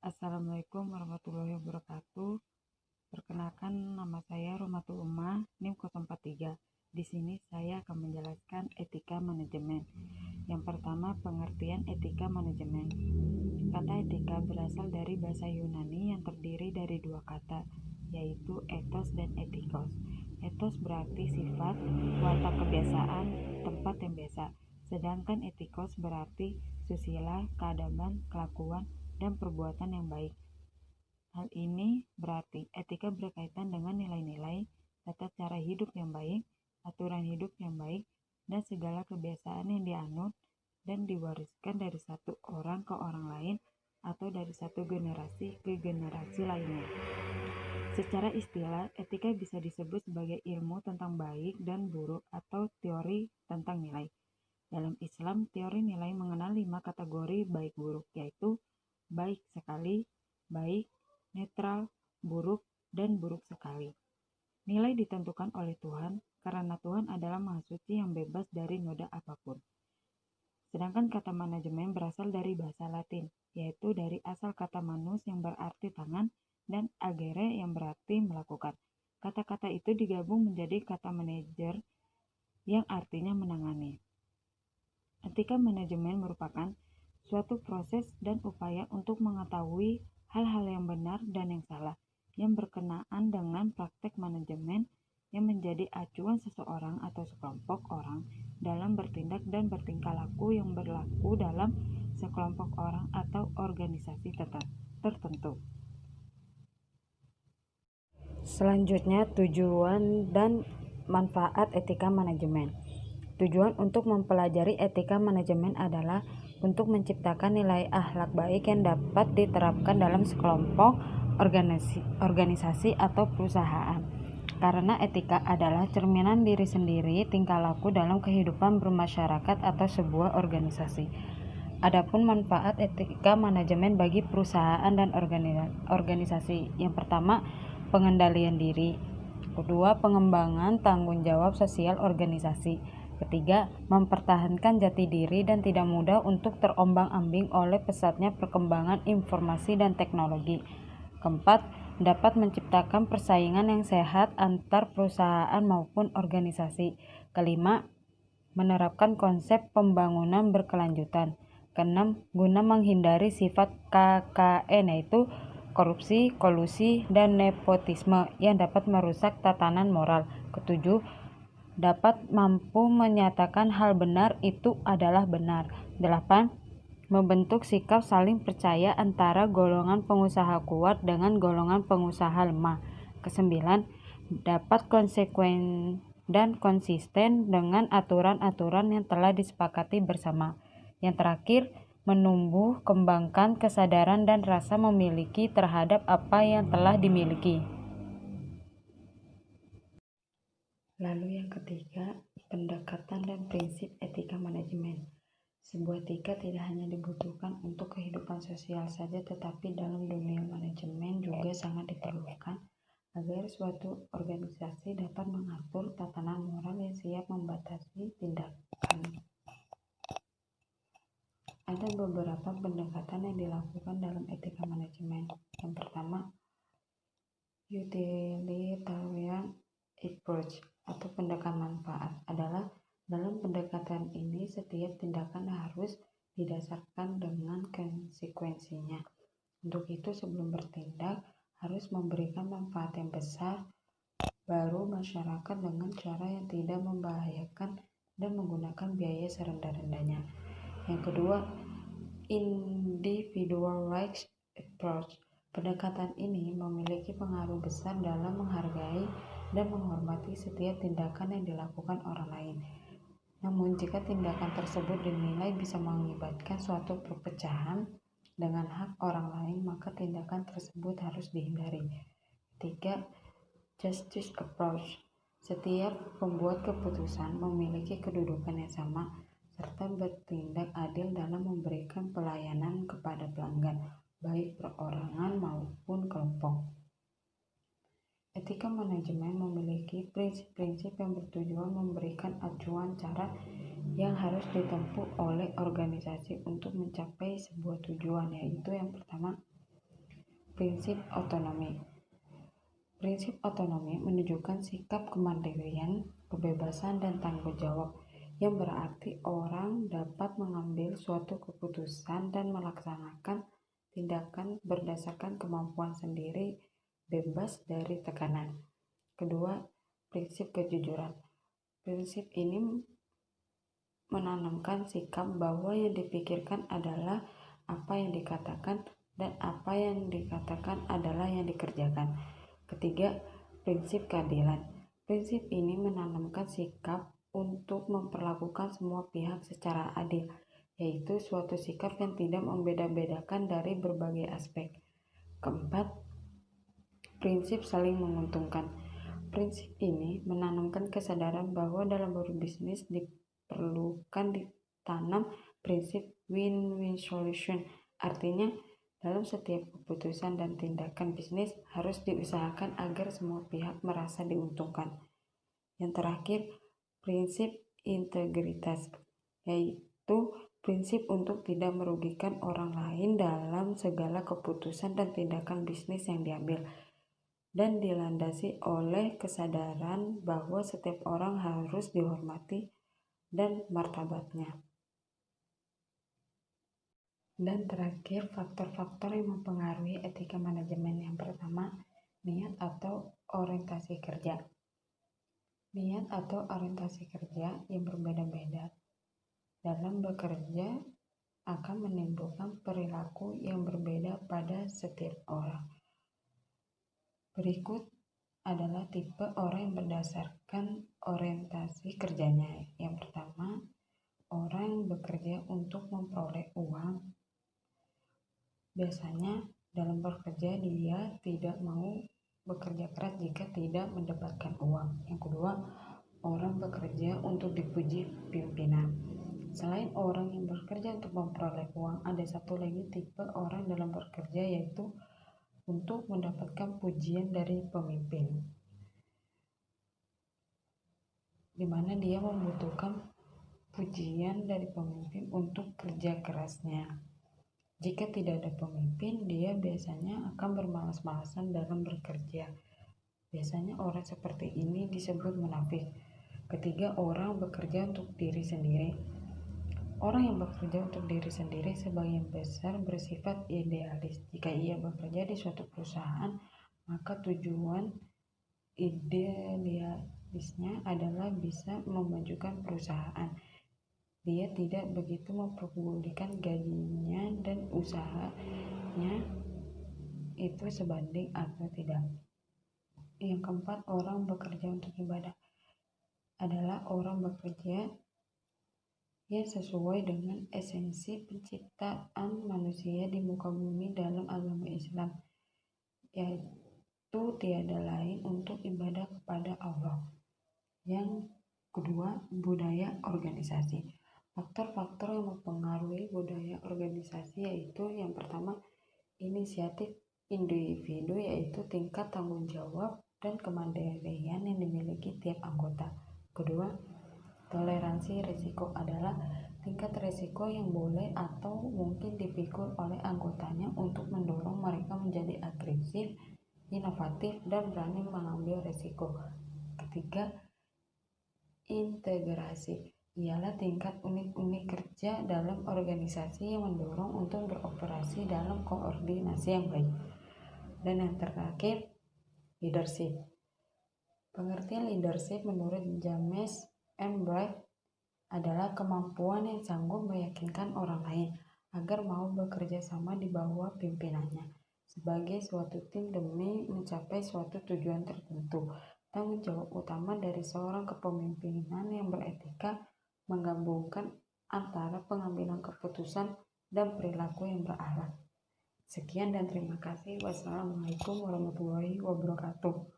Assalamualaikum warahmatullahi wabarakatuh. Perkenalkan, nama saya Romatul Umma, NIM 043. Di sini saya akan menjelaskan etika manajemen. Yang pertama, pengertian etika manajemen. Kata etika berasal dari bahasa Yunani yang terdiri dari dua kata, yaitu ethos dan etikos. Ethos berarti sifat, watak kebiasaan, tempat yang biasa. Sedangkan etikos berarti susila, keadaban, kelakuan, dan perbuatan yang baik. Hal ini berarti etika berkaitan dengan nilai-nilai, tata cara hidup yang baik, aturan hidup yang baik, dan segala kebiasaan yang dianut dan diwariskan dari satu orang ke orang lain atau dari satu generasi ke generasi lainnya. Secara istilah, etika bisa disebut sebagai ilmu tentang baik dan buruk atau teori tentang nilai. Dalam Islam, teori nilai mengenal 5 kategori baik buruk, yaitu baik sekali, baik, netral, buruk, dan buruk sekali. Nilai ditentukan oleh Tuhan karena Tuhan adalah Maha Suci yang bebas dari noda apapun. Sedangkan kata manajemen berasal dari bahasa Latin, yaitu dari asal kata manus yang berarti tangan dan agere yang berarti melakukan. Kata-kata itu digabung menjadi kata manajer yang artinya menangani. Etika manajemen merupakan suatu proses dan upaya untuk mengetahui hal-hal yang benar dan yang salah yang berkenaan dengan praktek manajemen yang menjadi acuan seseorang atau sekelompok orang dalam bertindak dan bertingkah laku yang berlaku dalam sekelompok orang atau organisasi tertentu. Selanjutnya, tujuan dan manfaat etika manajemen. Tujuan untuk mempelajari etika manajemen adalah untuk menciptakan nilai akhlak baik yang dapat diterapkan dalam sekelompok, organisasi atau perusahaan. Karena etika adalah cerminan diri sendiri tingkah laku dalam kehidupan bermasyarakat atau sebuah organisasi. Adapun manfaat etika manajemen bagi perusahaan dan organisasi. Yang pertama, pengendalian diri. Kedua, pengembangan tanggung jawab sosial organisasi. Ketiga, mempertahankan jati diri dan tidak mudah untuk terombang-ambing oleh pesatnya perkembangan informasi dan teknologi. Keempat, dapat menciptakan persaingan yang sehat antar perusahaan maupun organisasi. Kelima, menerapkan konsep pembangunan berkelanjutan. Keenam, guna menghindari sifat KKN yaitu korupsi, kolusi, dan nepotisme yang dapat merusak tatanan moral. Ketujuh, dapat mampu menyatakan hal benar itu adalah benar. 8. Membentuk sikap saling percaya antara golongan pengusaha kuat dengan golongan pengusaha lemah. Kesembilan, dapat konsekuen dan konsisten dengan aturan-aturan yang telah disepakati bersama. Yang terakhir, menumbuh kembangkan kesadaran dan rasa memiliki terhadap apa yang telah dimiliki. Lalu yang ketiga, pendekatan dan prinsip etika manajemen. Sebuah etika tidak hanya dibutuhkan untuk kehidupan sosial saja, tetapi dalam dunia manajemen juga sangat diperlukan agar suatu organisasi dapat mengatur tatanan moral yang siap membatasi tindakan. Ada beberapa pendekatan yang dilakukan dalam etika manajemen. Yang pertama, utilitarian approach atau pendekatan manfaat adalah dalam pendekatan ini setiap tindakan harus didasarkan dengan konsekuensinya. Untuk itu sebelum bertindak harus memberikan manfaat yang besar baru masyarakat dengan cara yang tidak membahayakan dan menggunakan biaya serendah-rendahnya. Yang kedua, individual rights approach. Pendekatan ini memiliki pengaruh besar dalam menghargai dan menghormati setiap tindakan yang dilakukan orang lain. Namun jika tindakan tersebut dinilai bisa mengakibatkan suatu perpecahan dengan hak orang lain, maka tindakan tersebut harus dihindari. Ketiga, justice approach. Setiap pembuat keputusan memiliki kedudukan yang sama serta bertindak adil dalam memberikan pelayanan kepada pelanggan, baik perorangan maupun kelompok. Etika manajemen memiliki prinsip-prinsip yang bertujuan memberikan acuan cara yang harus ditempuh oleh organisasi untuk mencapai sebuah tujuan, yaitu yang pertama, Prinsip otonomi. Prinsip otonomi menunjukkan sikap kemandirian, kebebasan, dan tanggung jawab, yang berarti orang dapat mengambil suatu keputusan dan melaksanakan tindakan berdasarkan kemampuan sendiri, bebas dari tekanan. Kedua, prinsip kejujuran. Prinsip ini menanamkan sikap bahwa yang dipikirkan adalah apa yang dikatakan dan apa yang dikatakan adalah yang dikerjakan. Ketiga, prinsip keadilan. Prinsip ini menanamkan sikap untuk memperlakukan semua pihak secara adil, yaitu suatu sikap yang tidak membeda-bedakan dari berbagai aspek. Keempat, prinsip saling menguntungkan. Prinsip ini menanamkan kesadaran bahwa dalam berbisnis diperlukan ditanam prinsip win-win solution. Artinya, dalam setiap keputusan dan tindakan bisnis harus diusahakan agar semua pihak merasa diuntungkan. Yang terakhir, prinsip integritas, yaitu prinsip untuk tidak merugikan orang lain dalam segala keputusan dan tindakan bisnis yang diambil, dan dilandasi oleh kesadaran bahwa setiap orang harus dihormati dan martabatnya. Dan terakhir, faktor-faktor yang mempengaruhi etika manajemen. Yang pertama, niat atau orientasi kerja. Niat atau orientasi kerja yang berbeda-beda dalam bekerja akan menimbulkan perilaku yang berbeda pada setiap orang. Berikut adalah tipe orang yang berdasarkan orientasi kerjanya. Yang pertama, orang yang bekerja untuk memperoleh uang. Biasanya dalam bekerja dia tidak mau bekerja keras jika tidak mendapatkan uang. Yang kedua, orang bekerja untuk dipuji pimpinan. Selain orang yang bekerja untuk memperoleh uang, ada satu lagi tipe orang dalam bekerja, yaitu untuk mendapatkan pujian dari pemimpin, di mana dia membutuhkan pujian dari pemimpin untuk kerja kerasnya. Jika tidak ada pemimpin, dia biasanya akan bermalas-malasan dalam bekerja. Biasanya orang seperti ini disebut munafik. Ketiga, orang bekerja untuk diri sendiri. Orang yang bekerja untuk diri sendiri sebagian besar bersifat idealis. Jika ia bekerja di suatu perusahaan, maka tujuan idealisnya adalah bisa memajukan perusahaan. Dia tidak begitu memperdulikan gajinya dan usahanya itu sebanding atau tidak. Yang keempat, orang bekerja untuk ibadah adalah orang bekerja yang sesuai dengan esensi penciptaan manusia di muka bumi dalam agama Islam, yaitu tiada lain untuk ibadah kepada Allah. Yang kedua, budaya organisasi. Faktor-faktor yang mempengaruhi budaya organisasi yaitu yang pertama, inisiatif individu, yaitu tingkat tanggung jawab dan kemandirian yang dimiliki tiap anggota. Kedua, toleransi risiko adalah tingkat risiko yang boleh atau mungkin dipikul oleh anggotanya untuk mendorong mereka menjadi agresif, inovatif, dan berani mengambil risiko. Ketiga, integrasi ialah tingkat unit-unit kerja dalam organisasi yang mendorong untuk beroperasi dalam koordinasi yang baik. Dan yang terakhir, leadership. Pengertian leadership menurut James M. Bright adalah kemampuan yang sanggup meyakinkan orang lain agar mau bekerja sama di bawah pimpinannya sebagai suatu tim demi mencapai suatu tujuan tertentu. Tanggung jawab utama dari seorang kepemimpinan yang beretika menggabungkan antara pengambilan keputusan dan perilaku yang berakhlak. Sekian dan terima kasih. Wassalamualaikum warahmatullahi wabarakatuh.